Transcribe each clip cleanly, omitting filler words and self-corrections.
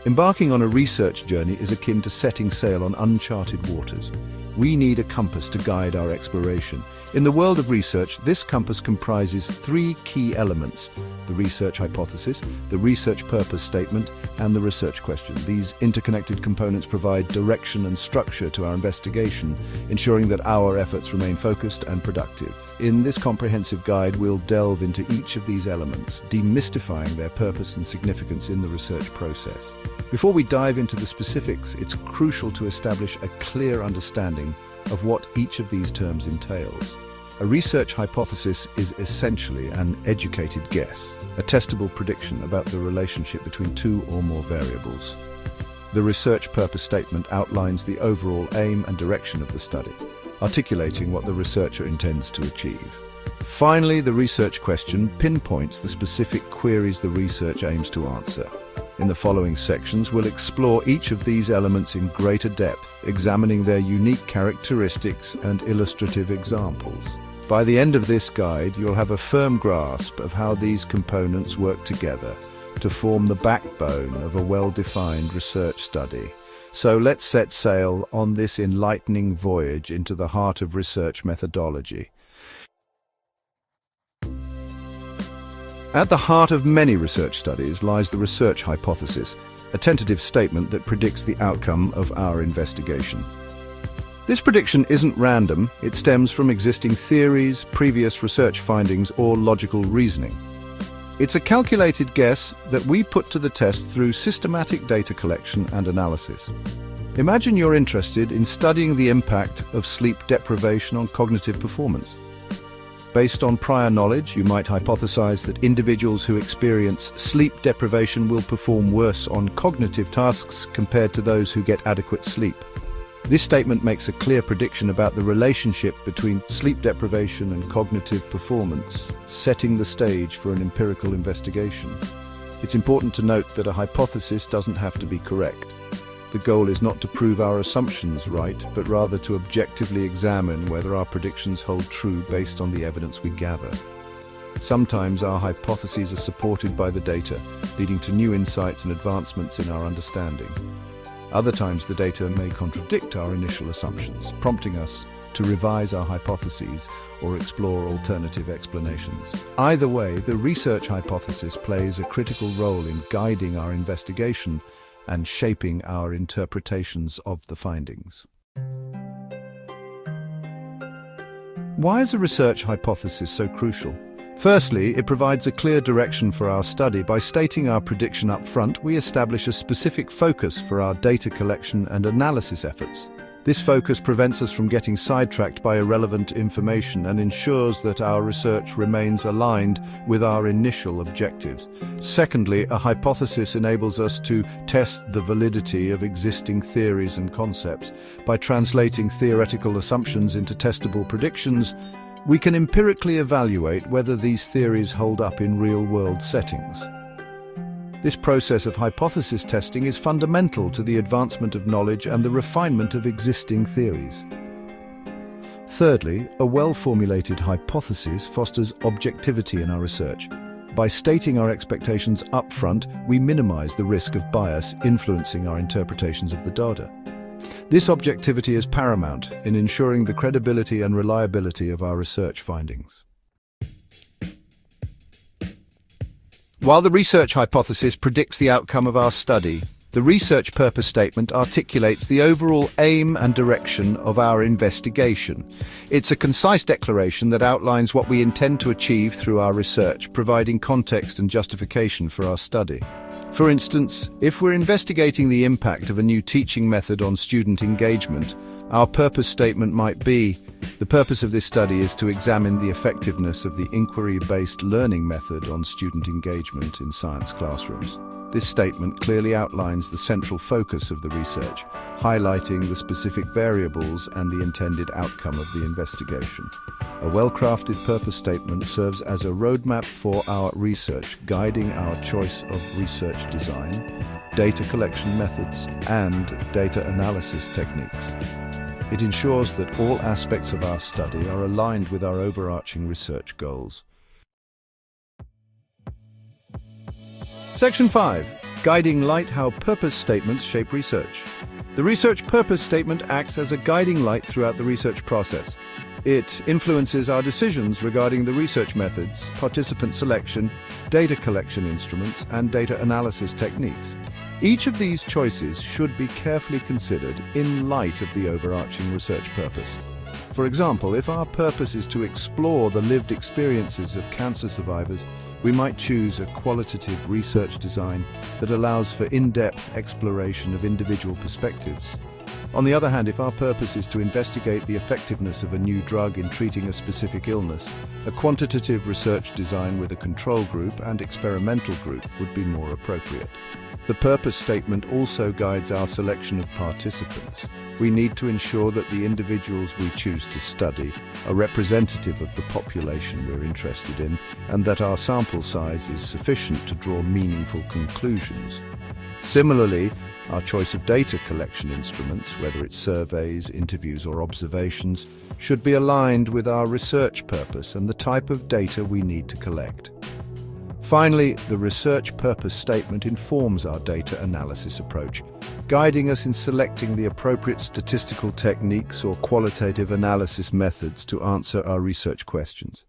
Embarking on a research journey is akin to setting sail on uncharted waters. We need a compass to guide our exploration. In the world of research, this compass comprises three key elements: the research hypothesis, the research purpose statement, and the research question. These interconnected components provide direction and structure to our investigation, ensuring that our efforts remain focused and productive. In this comprehensive guide, we'll delve into each of these elements, demystifying their purpose and significance in the research process. Before we dive into the specifics, it's crucial to establish a clear understanding of what each of these terms entails. A research hypothesis is essentially an educated guess, a testable prediction about the relationship between two or more variables. The research purpose statement outlines the overall aim and direction of the study, articulating what the researcher intends to achieve. Finally, the research question pinpoints the specific queries the research aims to answer. In the following sections, we'll explore each of these elements in greater depth, examining their unique characteristics and illustrative examples. By the end of this guide, you'll have a firm grasp of how these components work together to form the backbone of a well-defined research study. So let's set sail on this enlightening voyage into the heart of research methodology. At the heart of many research studies lies the research hypothesis, a tentative statement that predicts the outcome of our investigation. This prediction isn't random, it stems from existing theories, previous research findings, or logical reasoning. It's a calculated guess that we put to the test through systematic data collection and analysis. Imagine you're interested in studying the impact of sleep deprivation on cognitive performance. Based on prior knowledge, you might hypothesize that individuals who experience sleep deprivation will perform worse on cognitive tasks compared to those who get adequate sleep. This statement makes a clear prediction about the relationship between sleep deprivation and cognitive performance, setting the stage for an empirical investigation. It's important to note that a hypothesis doesn't have to be correct. The goal is not to prove our assumptions right, but rather to objectively examine whether our predictions hold true based on the evidence we gather. Sometimes our hypotheses are supported by the data, leading to new insights and advancements in our understanding. Other times the data may contradict our initial assumptions, prompting us to revise our hypotheses or explore alternative explanations. Either way, the research hypothesis plays a critical role in guiding our investigation and shaping our interpretations of the findings. Why is a research hypothesis so crucial? Firstly, it provides a clear direction for our study. By stating our prediction up front, we establish a specific focus for our data collection and analysis efforts. This focus prevents us from getting sidetracked by irrelevant information and ensures that our research remains aligned with our initial objectives. Secondly, a hypothesis enables us to test the validity of existing theories and concepts. By translating theoretical assumptions into testable predictions, we can empirically evaluate whether these theories hold up in real-world settings. This process of hypothesis testing is fundamental to the advancement of knowledge and the refinement of existing theories. Thirdly, a well-formulated hypothesis fosters objectivity in our research. By stating our expectations up front, we minimize the risk of bias influencing our interpretations of the data. This objectivity is paramount in ensuring the credibility and reliability of our research findings. While the research hypothesis predicts the outcome of our study, the research purpose statement articulates the overall aim and direction of our investigation. It's a concise declaration that outlines what we intend to achieve through our research, providing context and justification for our study. For instance, if we're investigating the impact of a new teaching method on student engagement, our purpose statement might be, the purpose of this study is to examine the effectiveness of the inquiry-based learning method on student engagement in science classrooms. This statement clearly outlines the central focus of the research, highlighting the specific variables and the intended outcome of the investigation. A well-crafted purpose statement serves as a roadmap for our research, guiding our choice of research design, data collection methods, and data analysis techniques. It ensures that all aspects of our study are aligned with our overarching research goals. Section 5. Guiding light: how purpose statements shape research. The research purpose statement acts as a guiding light throughout the research process. It influences our decisions regarding the research methods, participant selection, data collection instruments, and data analysis techniques. Each of these choices should be carefully considered in light of the overarching research purpose. For example, if our purpose is to explore the lived experiences of cancer survivors, we might choose a qualitative research design that allows for in-depth exploration of individual perspectives. On the other hand, if our purpose is to investigate the effectiveness of a new drug in treating a specific illness, a quantitative research design with a control group and experimental group would be more appropriate. The purpose statement also guides our selection of participants. We need to ensure that the individuals we choose to study are representative of the population we're interested in, and that our sample size is sufficient to draw meaningful conclusions. Similarly, our choice of data collection instruments, whether it's surveys, interviews, or observations, should be aligned with our research purpose and the type of data we need to collect. Finally, the research purpose statement informs our data analysis approach, guiding us in selecting the appropriate statistical techniques or qualitative analysis methods to answer our research questions.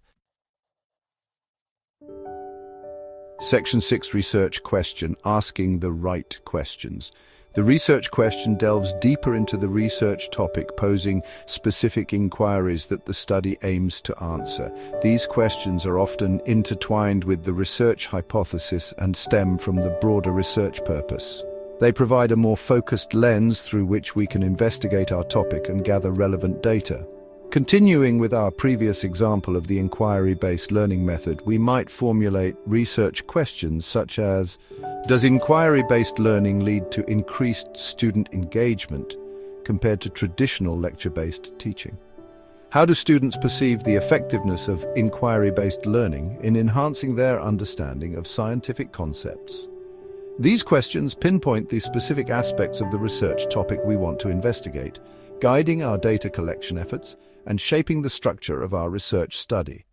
Section 6: Research question: asking the right questions. The research question delves deeper into the research topic, posing specific inquiries that the study aims to answer. These questions are often intertwined with the research hypothesis and stem from the broader research purpose. They provide a more focused lens through which we can investigate our topic and gather relevant data. Continuing with our previous example of the inquiry-based learning method, we might formulate research questions such as: does inquiry-based learning lead to increased student engagement compared to traditional lecture-based teaching? How do students perceive the effectiveness of inquiry-based learning in enhancing their understanding of scientific concepts? These questions pinpoint the specific aspects of the research topic we want to investigate, guiding our data collection efforts and shaping the structure of our research study.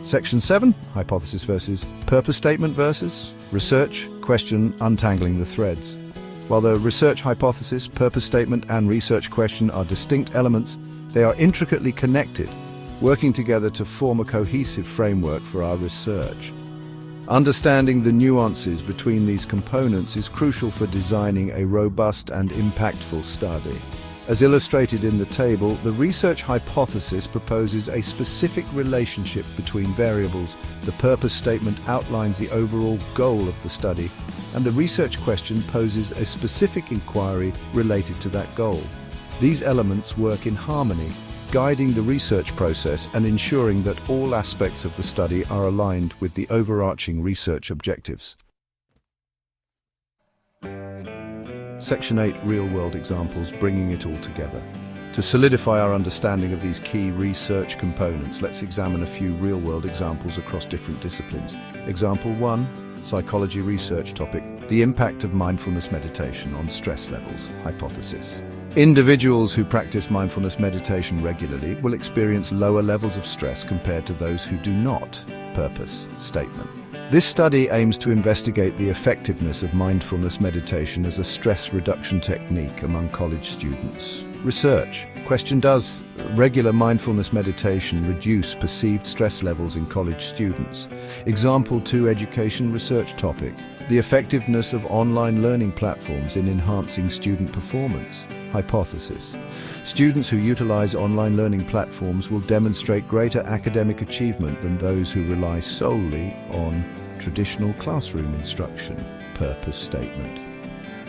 Section 7: Hypothesis versus purpose statement versus research question: untangling the threads. While the research hypothesis, purpose statement, and research question are distinct elements, they are intricately connected, working together to form a cohesive framework for our research. Understanding the nuances between these components is crucial for designing a robust and impactful study. As illustrated in the table, the research hypothesis proposes a specific relationship between variables, the purpose statement outlines the overall goal of the study, and the research question poses a specific inquiry related to that goal. These elements work in harmony, guiding the research process and ensuring that all aspects of the study are aligned with the overarching research objectives. Section 8: Real-world examples, bringing it all together. To solidify our understanding of these key research components, let's examine a few real-world examples across different disciplines. Example 1: Psychology research topic: the impact of mindfulness meditation on stress levels. Hypothesis: individuals who practice mindfulness meditation regularly will experience lower levels of stress compared to those who do not. Purpose statement: this study aims to investigate the effectiveness of mindfulness meditation as a stress reduction technique among college students. Research question: does regular mindfulness meditation reduce perceived stress levels in college students? Example 2: education research topic: the effectiveness of online learning platforms in enhancing student performance. Hypothesis: students who utilize online learning platforms will demonstrate greater academic achievement than those who rely solely on traditional classroom instruction. Purpose statement: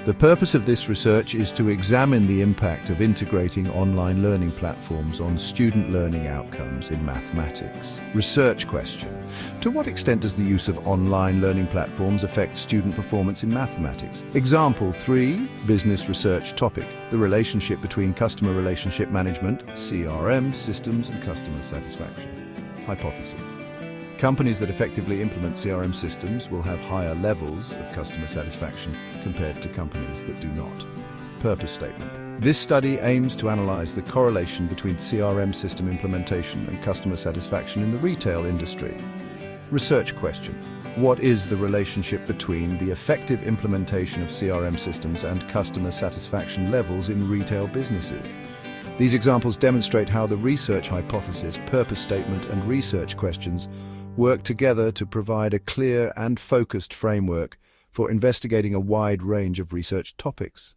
the purpose of this research is to examine the impact of integrating online learning platforms on student learning outcomes in mathematics. Research question: to what extent does the use of online learning platforms affect student performance in mathematics? Example 3: business research topic: the relationship between customer relationship management, CRM, systems and customer satisfaction. Hypothesis: companies that effectively implement CRM systems will have higher levels of customer satisfaction compared to companies that do not. Purpose statement: this study aims to analyze the correlation between CRM system implementation and customer satisfaction in the retail industry. Research question: What is the relationship between the effective implementation of CRM systems and customer satisfaction levels in retail businesses? These examples demonstrate how the research hypothesis, purpose statement, and research questions work together to provide a clear and focused framework for investigating a wide range of research topics.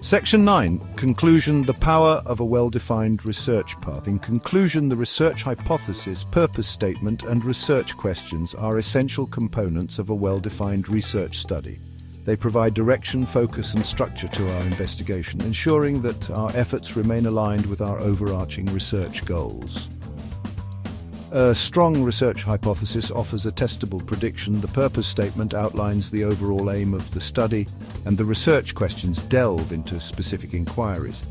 Section 9. Conclusion: the power of a well-defined research path. In conclusion, the research hypothesis, purpose statement, and research questions are essential components of a well-defined research study. They provide direction, focus, and structure to our investigation, ensuring that our efforts remain aligned with our overarching research goals. A strong research hypothesis offers a testable prediction, the purpose statement outlines the overall aim of the study, and the research questions delve into specific inquiries.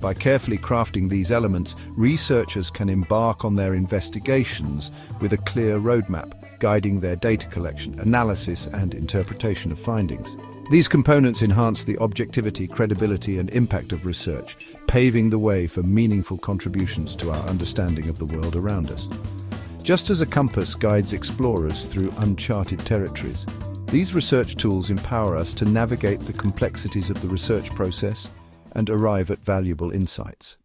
By carefully crafting these elements, researchers can embark on their investigations with a clear roadmap, guiding their data collection, analysis, and interpretation of findings. These components enhance the objectivity, credibility, and impact of research, paving the way for meaningful contributions to our understanding of the world around us. Just as a compass guides explorers through uncharted territories, these research tools empower us to navigate the complexities of the research process and arrive at valuable insights.